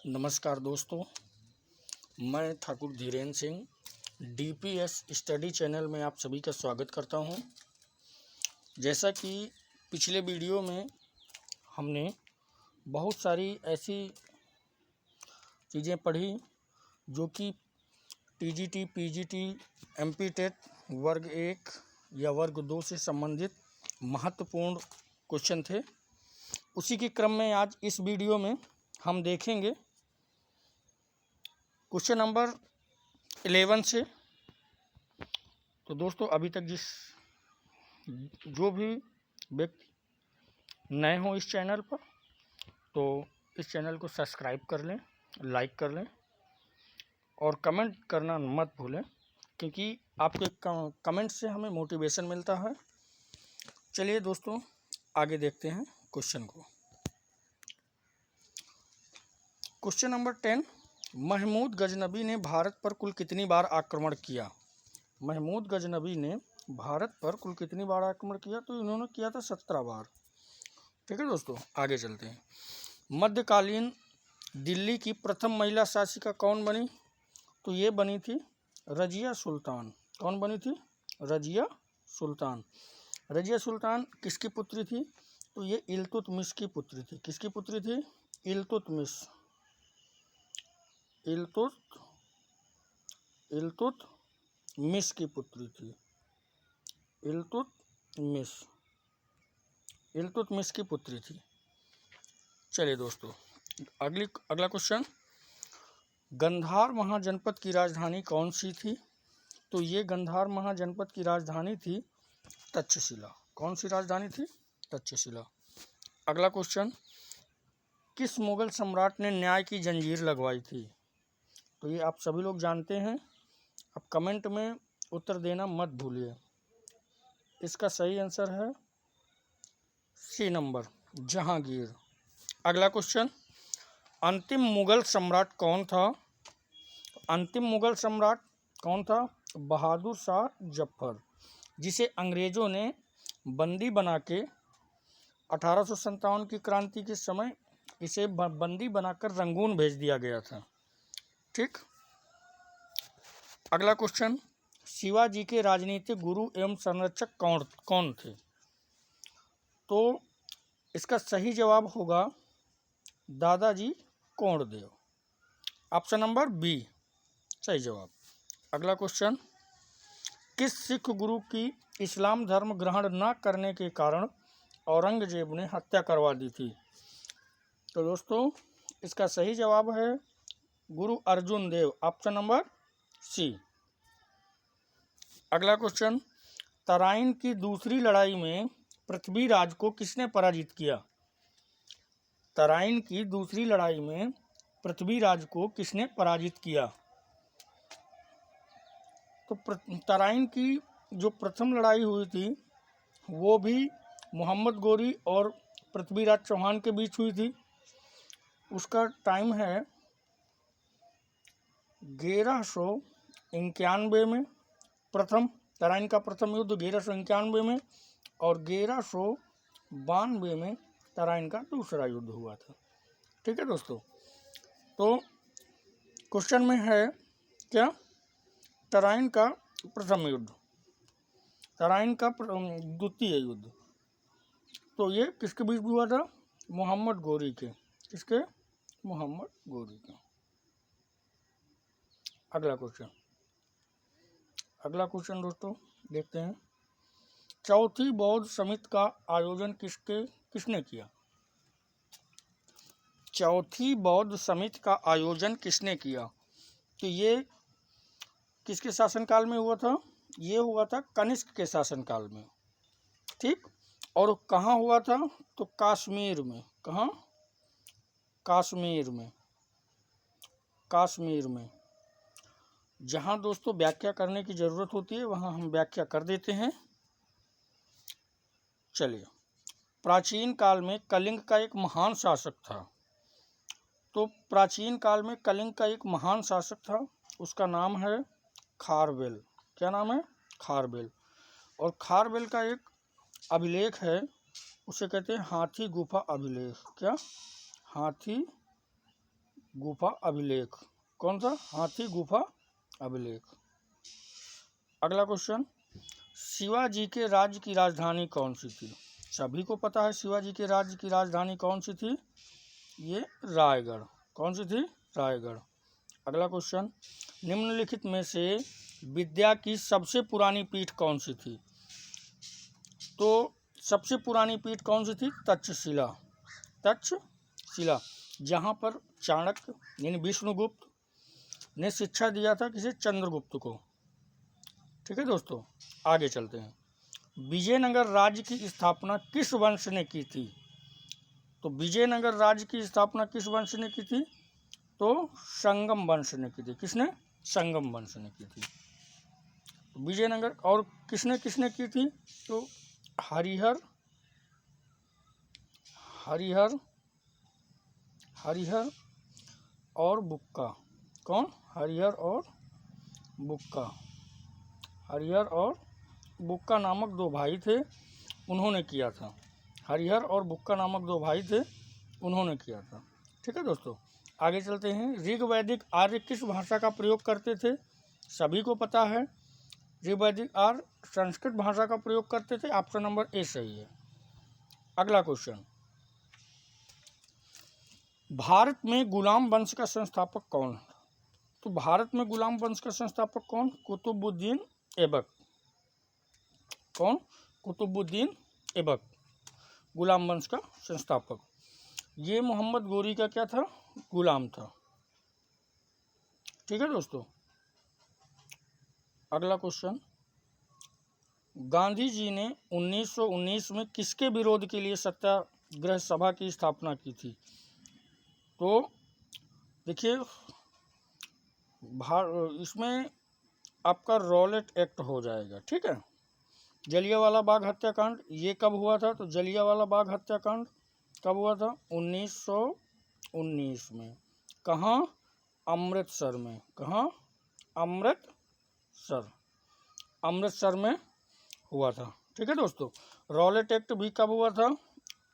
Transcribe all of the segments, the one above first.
नमस्कार दोस्तों, मैं Thakur Dhirendra Singh DPS study channel में आप सभी का स्वागत करता हूं। जैसा कि पिछले वीडियो में हमने बहुत सारी ऐसी चीज़ें पढ़ी जो कि टीजीटी, पीजीटी, एमपीटेट वर्ग 1 या वर्ग 2 से संबंधित महत्वपूर्ण क्वेश्चन थे। उसी के क्रम में आज इस वीडियो में हम देखेंगे क्वेश्चन नंबर 11 से। तो दोस्तों, अभी तक जो भी व्यक्ति नए हों इस चैनल पर, तो इस चैनल को सब्सक्राइब कर लें, लाइक कर लें और कमेंट करना मत भूलें, क्योंकि आपके कमेंट से हमें मोटिवेशन मिलता है। चलिए दोस्तों, आगे देखते हैं क्वेश्चन को। क्वेश्चन नंबर 10, महमूद गजनबी ने भारत पर कुल कितनी बार आक्रमण किया? महमूद गजनबी ने भारत पर कुल कितनी बार आक्रमण किया? तो इन्होंने किया था 17 बार। ठीक है दोस्तों, आगे चलते हैं। मध्यकालीन दिल्ली की प्रथम महिला शासिका कौन बनी? तो ये बनी थी रजिया सुल्तान। कौन बनी थी? रजिया सुल्तान। रजिया सुल्तान किसकी पुत्री थी? तो ये इल्तुतमिश की पुत्री थी। किसकी पुत्री थी? इल्तुतमिश इल्तुतमिश की पुत्री थी। इल्तुतमिश की पुत्री थी। चलिए दोस्तों, अगला क्वेश्चन, गंधार महाजनपद की राजधानी कौन सी थी? तो ये गंधार महाजनपद की राजधानी थी तक्षशिला। कौन सी राजधानी थी? तक्षशिला। अगला क्वेश्चन, किस मुगल सम्राट ने न्याय की जंजीर लगवाई थी? तो ये आप सभी लोग जानते हैं। अब कमेंट में उत्तर देना मत भूलिए। इसका सही आंसर है सी नंबर, जहांगीर। अगला क्वेश्चन, अंतिम मुगल सम्राट कौन था? अंतिम मुगल सम्राट कौन था? बहादुर शाह जफर, जिसे अंग्रेजों ने बंदी बना के 1857 की क्रांति के समय इसे बंदी बनाकर रंगून भेज दिया गया था। ठीक। अगला क्वेश्चन, शिवाजी के राजनीतिक गुरु एवं संरक्षक कौन थे? तो इसका सही जवाब होगा दादाजी कोंडदेव। ऑप्शन नंबर बी सही जवाब। अगला क्वेश्चन, किस सिख गुरु की इस्लाम धर्म ग्रहण न करने के कारण औरंगजेब ने हत्या करवा दी थी? तो दोस्तों, इसका सही जवाब है Guru Arjun Dev. Option number C. अगला क्वेश्चन, तराइन की दूसरी लड़ाई में पृथ्वीराज को किसने पराजित किया? तराइन की दूसरी लड़ाई में पृथ्वीराज को किसने पराजित किया? तो तराइन की जो प्रथम लड़ाई हुई थी वो भी मोहम्मद गोरी और पृथ्वीराज चौहान के बीच हुई थी। उसका टाइम है 1191 में। तराइन का प्रथम युद्ध 1191 में और 1192 में तराइन का दूसरा युद्ध हुआ था। ठीक है दोस्तों, तो क्वेश्चन में है क्या? तराइन का प्रथम युद्ध, तराइन का द्वितीय युद्ध। तो ये किसके बीच हुआ था? मोहम्मद गोरी के। किसके? मोहम्मद गोरी के। अगला क्वेश्चन दोस्तों देखते हैं, चौथी बौद्ध समिति का आयोजन किसने किया? चौथी बौद्ध समिति का आयोजन किसने किया? तो ये किसके शासनकाल में हुआ था? ये हुआ था कनिष्क के शासनकाल में। ठीक। और कहाँ हुआ था? तो कश्मीर में। कहाँ? कश्मीर में। जहाँ दोस्तों व्याख्या करने की ज़रूरत होती है वहाँ हम व्याख्या कर देते हैं। चलिए, प्राचीन काल में कलिंग का एक महान शासक था। तो प्राचीन काल में कलिंग का एक महान शासक था, उसका नाम है खारवेल। क्या नाम है? खारवेल। और खारवेल का एक अभिलेख है, उसे कहते हैं हाथी गुफा अभिलेख। क्या? हाथी गुफा अभिलेख। कौन सा? हाथी गुफा अभिलेख। अगला क्वेश्चन, शिवाजी के राज्य की राजधानी कौन सी थी? सभी को पता है शिवाजी के राज्य की राजधानी कौन सी थी? ये रायगढ़। कौन सी थी? रायगढ़। अगला क्वेश्चन, निम्नलिखित में से विद्या की सबसे पुरानी पीठ कौन सी थी? तो सबसे पुरानी पीठ कौन सी थी? तक्षशिला। तक्षशिला, जहाँ पर चाणक्य यानी विष्णुगुप्त ने शिक्षा दिया था किसे? चंद्रगुप्त को। ठीक है दोस्तों, आगे चलते हैं। विजयनगर राज्य की स्थापना किस वंश ने की थी? तो विजयनगर राज्य की स्थापना किस वंश ने की थी? तो संगम वंश ने की थी। किसने? संगम वंश ने की थी। तो विजयनगर, और किसने किसने की थी? तो हरिहर हरिहर हरिहर और बुक्का। कौन? हरिहर और बुक्का। हरिहर और बुक्का नामक दो भाई थे, उन्होंने किया था। हरिहर और बुक्का नामक दो भाई थे, उन्होंने किया था। ठीक है दोस्तों, आगे चलते हैं। ऋग्वैदिक आर्य किस भाषा का प्रयोग करते थे? सभी को पता है ऋग्वैदिक आर्य संस्कृत भाषा का प्रयोग करते थे। ऑप्शन नंबर ए सही है। अगला क्वेश्चन, भारत में गुलाम वंश का संस्थापक कौन? तो भारत में गुलाम वंश का संस्थापक कौन? कुतुबुद्दीन ऐबक। कौन? कुतुबुद्दीन ऐबक, गुलाम वंश का संस्थापक। ये मोहम्मद गोरी का क्या था? गुलाम था। ठीक है दोस्तों, अगला क्वेश्चन, गांधी जी ने 1919 में किसके विरोध के लिए सत्याग्रह सभा की स्थापना की थी? तो देखिए, इसमें आपका रॉलेट एक्ट हो जाएगा। ठीक है, जलियांवाला बाग हत्याकांड ये कब हुआ था? तो जलियांवाला बाग हत्याकांड कब हुआ था? 1919 में। कहाँ? अमृतसर में। कहाँ? अमृतसर में हुआ था। ठीक है दोस्तों, रॉलेट एक्ट भी कब हुआ था?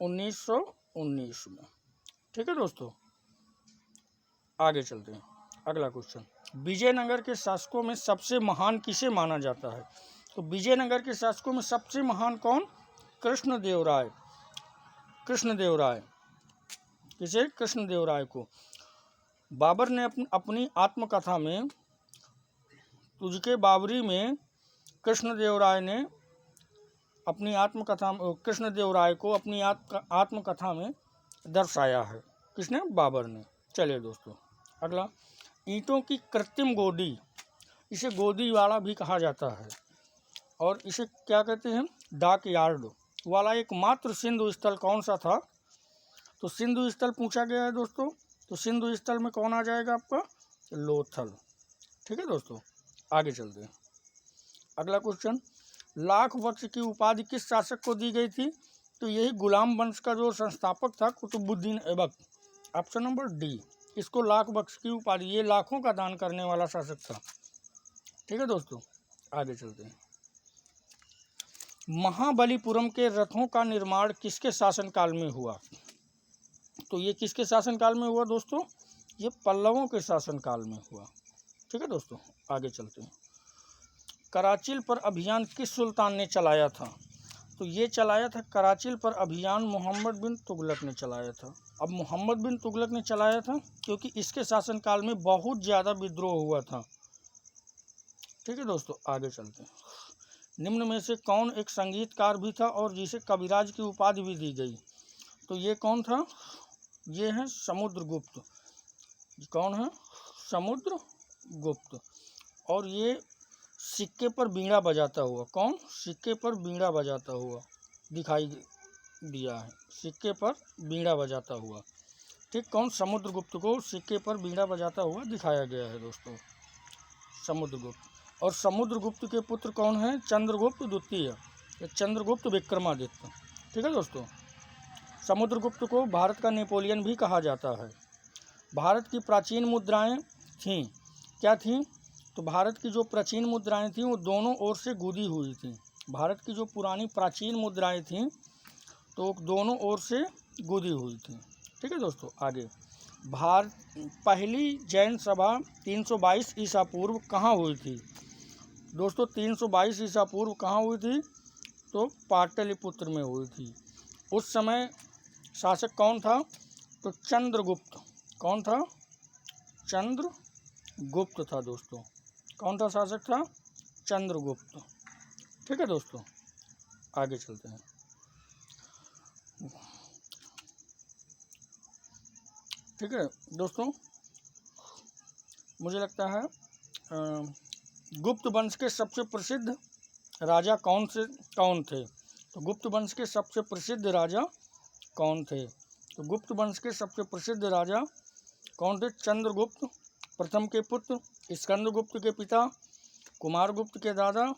1919 में। ठीक है दोस्तों, आगे चलते हैं। अगला क्वेश्चन, विजयनगर के शासकों में सबसे महान किसे माना जाता है? तो विजयनगर के शासकों में सबसे महान कौन? कृष्णदेवराय। किसे? कृष्णदेवराय को। बाबर ने अपनी आत्मकथा में तुझके बाबरी में कृष्णदेवराय को अपनी आत्मकथा में दर्शाया है। किसने? बाबर ने। चलिए दोस्तों, अगला, ईंटों की कृत्रिम गोदी, इसे गोदी वाला भी कहा जाता है, और इसे क्या कहते हैं? डाक यार्ड वाला एकमात्र सिंधु स्थल कौन सा था? तो सिंधु स्थल पूछा गया है दोस्तों, तो सिंधु स्थल में कौन आ जाएगा आपका? लोथल। ठीक है दोस्तों, आगे चलते हैं। अगला क्वेश्चन, लाख वक्ष की उपाधि किस शासक को दी गई थी? तो यही गुलाम वंश का जो संस्थापक था, Qutbuddin Aibak. Option number D, इसको लाख वक्ष की उपाधि, ये लाखों का दान करने वाला शासक था। ठीक है दोस्तों, आगे चलते हैं। महाबलीपुरम के रथों का निर्माण किसके शासनकाल में हुआ? तो ये किसके शासनकाल में हुआ दोस्तों? ये पल्लवों के शासनकाल में हुआ। ठीक है दोस्तों, आगे चलते हैं। कराचिल पर अभियान किस सुल्तान ने चलाया था? तो ये चलाया था कराचिल पर अभियान मोहम्मद बिन तुगलक ने चलाया था। अब मोहम्मद बिन तुगलक ने चलाया था क्योंकि इसके शासनकाल में बहुत ज़्यादा विद्रोह हुआ था। ठीक है दोस्तों, आगे चलते हैं। निम्न में से कौन एक संगीतकार भी था और जिसे कविराज की उपाधि भी दी गई? तो ये कौन था? ये है समुद्रगुप्त। कौन है? समुद्रगुप्त। और ये सिक्के पर बीड़ा बजाता हुआ, कौन? सिक्के पर बीड़ा बजाता हुआ दिखाई दिया है। सिक्के पर बीड़ा बजाता हुआ। ठीक, कौन? समुद्रगुप्त को सिक्के पर बीड़ा बजाता हुआ दिखाया गया है दोस्तों, समुद्रगुप्त। और समुद्रगुप्त के पुत्र कौन है? चंद्रगुप्त द्वितीय, चंद्रगुप्त विक्रमादित्य। ठीक है दोस्तों, समुद्रगुप्त को भारत का नेपोलियन भी कहा जाता है। भारत की प्राचीन मुद्राएं थीं, क्या थीं? तो भारत की जो प्राचीन मुद्राएं थीं वो दोनों ओर से गुदी हुई थीं। भारत की जो पुरानी प्राचीन मुद्राएं थीं तो दोनों ओर से गुदी हुई थीं। ठीक है दोस्तों, आगे, पहली जैन सभा 322 ईसा पूर्व कहाँ हुई थी? दोस्तों 322 ईसा पूर्व कहाँ हुई थी? तो पाटलिपुत्र में हुई थी। उस समय शासक कौन था? तो चंद्रगुप्त। कौन था? चंद्रगुप्त था दोस्तों। कौन था शासक था? चंद्रगुप्त। ठीक है दोस्तों, आगे चलते हैं। ठीक है दोस्तों, मुझे लगता है गुप्त वंश के सबसे प्रसिद्ध राजा कौन थे? तो गुप्त वंश के सबसे प्रसिद्ध राजा कौन थे? तो गुप्त वंश के सबसे प्रसिद्ध राजा कौन थे? चंद्रगुप्त प्रथम के पुत्र, स्कंदगुप्त के पिता, कुमारगुप्त के दादा,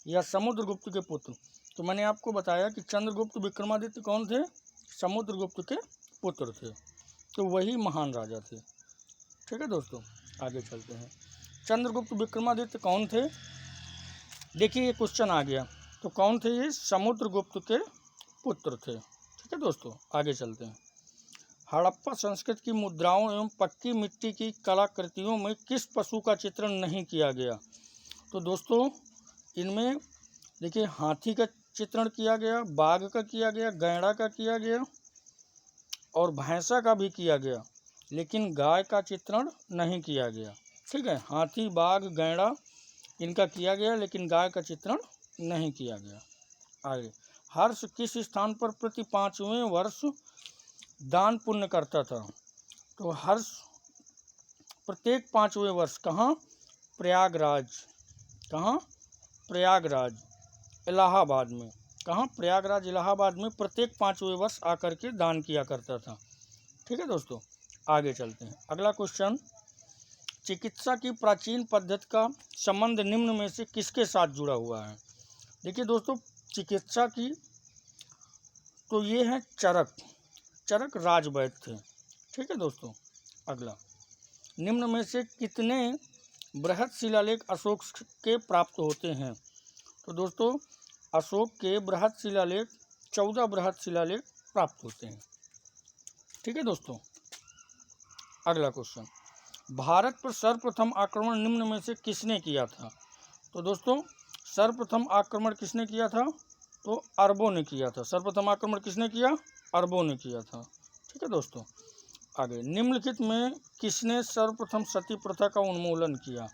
या समुद्रगुप्त के पुत्र। तो मैंने आपको बताया कि चंद्रगुप्त विक्रमादित्य कौन थे? समुद्रगुप्त के पुत्र थे, तो वही महान राजा थे। ठीक है दोस्तों, आगे चलते हैं। चंद्रगुप्त विक्रमादित्य कौन थे? देखिए ये क्वेश्चन आ गया, तो कौन थे ये? समुद्रगुप्त के पुत्र थे। ठीक है दोस्तों, आगे चलते हैं। हड़प्पा संस्कृति की मुद्राओं एवं पक्की मिट्टी की कलाकृतियों में किस पशु का चित्रण नहीं किया गया? तो दोस्तों इनमें देखिए हाथी का चित्रण किया गया, बाघ का किया गया, गैंडा का किया गया और भैंसा का भी किया गया, लेकिन गाय का चित्रण नहीं किया गया। ठीक है, हाथी, बाघ, गैंडा इनका किया गया, लेकिन गाय का चित्रण नहीं किया गया। आगे, हर्ष किस स्थान पर प्रति 5वें वर्ष दान पुण्य करता था? तो हर्ष प्रत्येक 5वें वर्ष कहाँ? प्रयागराज। कहाँ? प्रयागराज इलाहाबाद में। कहाँ? प्रयागराज इलाहाबाद में प्रत्येक 5वें वर्ष आकर के दान किया करता था। ठीक है दोस्तों, आगे चलते हैं। अगला क्वेश्चन, चिकित्सा की प्राचीन पद्धति का संबंध निम्न में से किसके साथ जुड़ा हुआ है? देखिए दोस्तों, चिकित्सा की तो ये है चरक राजवैद्य थे। ठीक है दोस्तों, अगला, निम्न में से कितने बृहद शिलालेख अशोक के प्राप्त होते हैं? तो दोस्तों अशोक के बृहद शिलालेख 14 बृहद शिलालेख प्राप्त होते हैं। ठीक है दोस्तों, अगला क्वेश्चन, भारत पर सर्वप्रथम आक्रमण निम्न में से किसने किया था? तो दोस्तों सर्वप्रथम आक्रमण किसने किया था? तो अरबों ने किया था। सर्वप्रथम आक्रमण किसने किया? अरबों ने किया था। ठीक है दोस्तों, आगे, निम्नलिखित में किसने सर्वप्रथम सती प्रथा का उन्मूलन किया?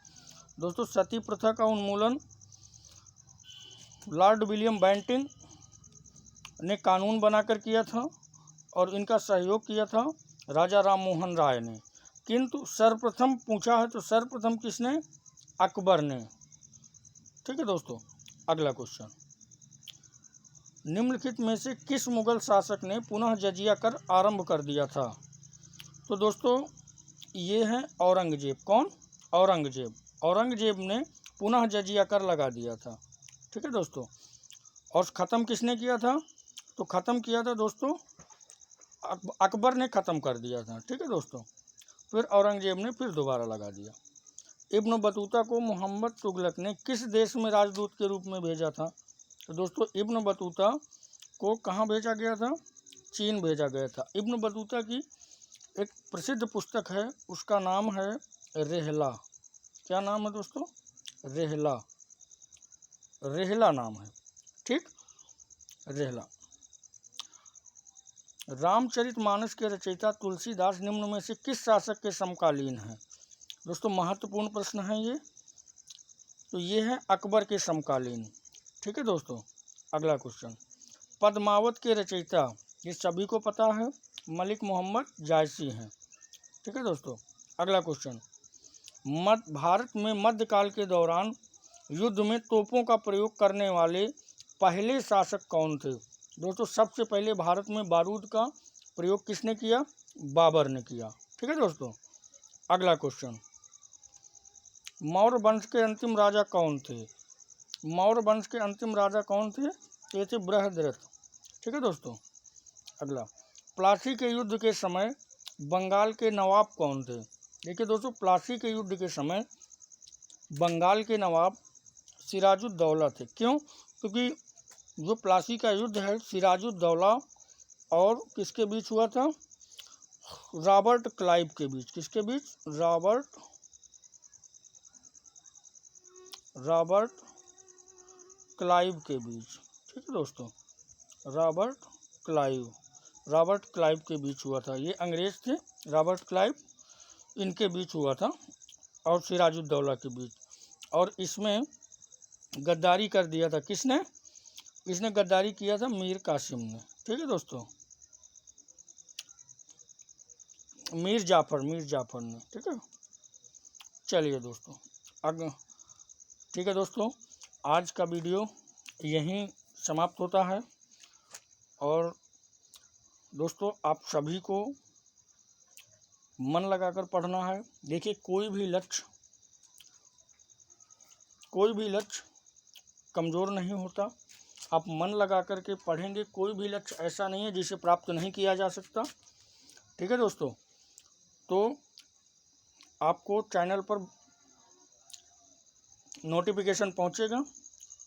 दोस्तों सती प्रथा का उन्मूलन लॉर्ड विलियम बेंटिंक ने कानून बनाकर किया था और इनका सहयोग किया था राजा राम मोहन राय ने। किंतु सर्वप्रथम पूछा है तो सर्वप्रथम किसने? अकबर ने। ठीक है दोस्तों, अगला क्वेश्चन, निम्नलिखित में से किस मुगल शासक ने पुनः जजिया कर आरंभ कर दिया था? तो दोस्तों ये है औरंगजेब। कौन? औरंगजेब ने पुनः जजिया कर लगा दिया था। ठीक है दोस्तों, और ख़त्म किसने किया था? तो ख़त्म किया था दोस्तों अकबर ने ख़त्म कर दिया था। ठीक है दोस्तों, फिर औरंगजेब ने फिर दोबारा लगा दिया। इब्न बतूता को मोहम्मद तुगलक ने किस देश में राजदूत के रूप में भेजा था? तो दोस्तों इब्न बतूता को कहाँ भेजा गया था? चीन भेजा गया था। इब्न बतूता की एक प्रसिद्ध पुस्तक है, उसका नाम है रेहला। क्या नाम है दोस्तों? रेहला नाम है। ठीक, रेहला। रामचरितमानस के रचयिता तुलसीदास निम्न में से किस शासक के समकालीन हैं? दोस्तों महत्वपूर्ण प्रश्न है ये, तो ये है अकबर के समकालीन। ठीक है दोस्तों, अगला क्वेश्चन, पद्मावत के रचयिता, ये सभी को पता है, मलिक मोहम्मद जायसी हैं। ठीक है दोस्तों, अगला क्वेश्चन, भारत में मध्यकाल के दौरान युद्ध में तोपों का प्रयोग करने वाले पहले शासक कौन थे? दोस्तों सबसे पहले भारत में बारूद का प्रयोग किसने किया? बाबर ने किया। ठीक है दोस्तों, अगला क्वेश्चन, मौर्य वंश के अंतिम राजा कौन थे? मौर्य वंश के अंतिम राजा कौन थे? ये थे बृहद्रथ। ठीक है दोस्तों, अगला, प्लासी के युद्ध के समय बंगाल के नवाब कौन थे? देखिए दोस्तों, प्लासी के युद्ध के समय बंगाल के नवाब सिराजुद्दौला थे। क्यों? क्योंकि जो प्लासी का युद्ध है सिराजुद्दौला और किसके बीच हुआ था? रॉबर्ट क्लाइव के बीच, किसके बीच? रॉबर्ट क्लाइव के बीच। ठीक है दोस्तों, रॉबर्ट क्लाइव के बीच हुआ था। ये अंग्रेज थे रॉबर्ट क्लाइव, इनके बीच हुआ था और सिराजुद्दौला के बीच। और इसमें गद्दारी कर दिया था किसने? इसने गद्दारी किया था मीर कासिम ने। ठीक है दोस्तों, मीर जाफ़र ने। ठीक है, चलिए दोस्तों ठीक है दोस्तों, आज का वीडियो यहीं समाप्त होता है। और दोस्तों आप सभी को मन लगाकर पढ़ना है। देखिए, कोई भी लक्ष्य कमज़ोर नहीं होता। आप मन लगा कर के पढ़ेंगे, कोई भी लक्ष्य ऐसा नहीं है जिसे प्राप्त नहीं किया जा सकता। ठीक है दोस्तों, तो आपको चैनल पर नोटिफिकेशन पहुंचेगा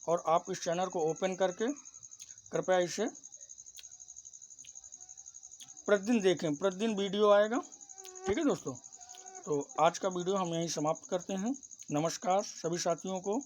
और आप इस चैनल को ओपन करके कृपया इसे प्रतिदिन देखें, प्रतिदिन वीडियो आएगा। ठीक है दोस्तों, तो आज का वीडियो हम यहीं समाप्त करते हैं। नमस्कार सभी साथियों को।